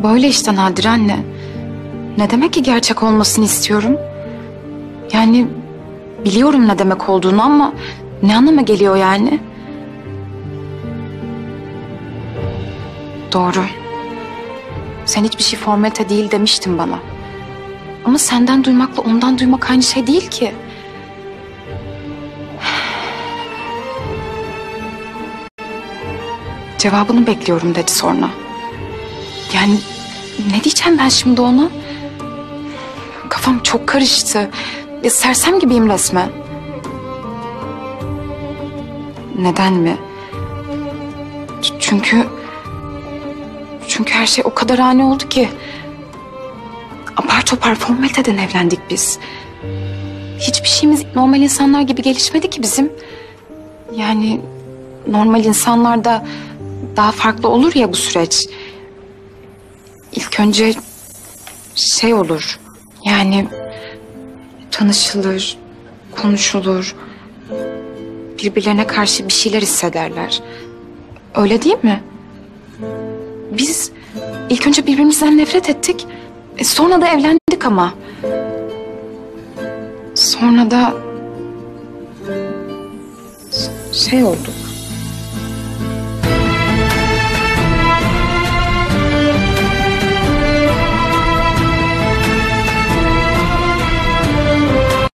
Böyle işte Nadir anne. Ne demek ki gerçek olmasını istiyorum? Yani biliyorum ne demek olduğunu ama ne anlama geliyor yani? Doğru. Sen hiçbir şey formalite değil demiştin bana. Ama senden duymakla ondan duymak aynı şey değil ki. Cevabını bekliyorum dedi sonra. Yani ne diyeceğim ben şimdi ona? Kafam çok karıştı. Sersem gibiyim resmen. Neden mi? Çünkü her şey o kadar ani oldu ki. Apar topar formaliteden evlendik biz. Hiçbir şeyimiz normal insanlar gibi gelişmedi ki bizim. Yani normal insanlarda daha farklı olur ya bu süreç. İlk önce şey olur. Yani tanışılır, konuşulur. Birbirlerine karşı bir şeyler hissederler. Öyle değil mi? Biz ilk önce birbirimizden nefret ettik. Sonra da evlendik ama. Sonra da şey oldu.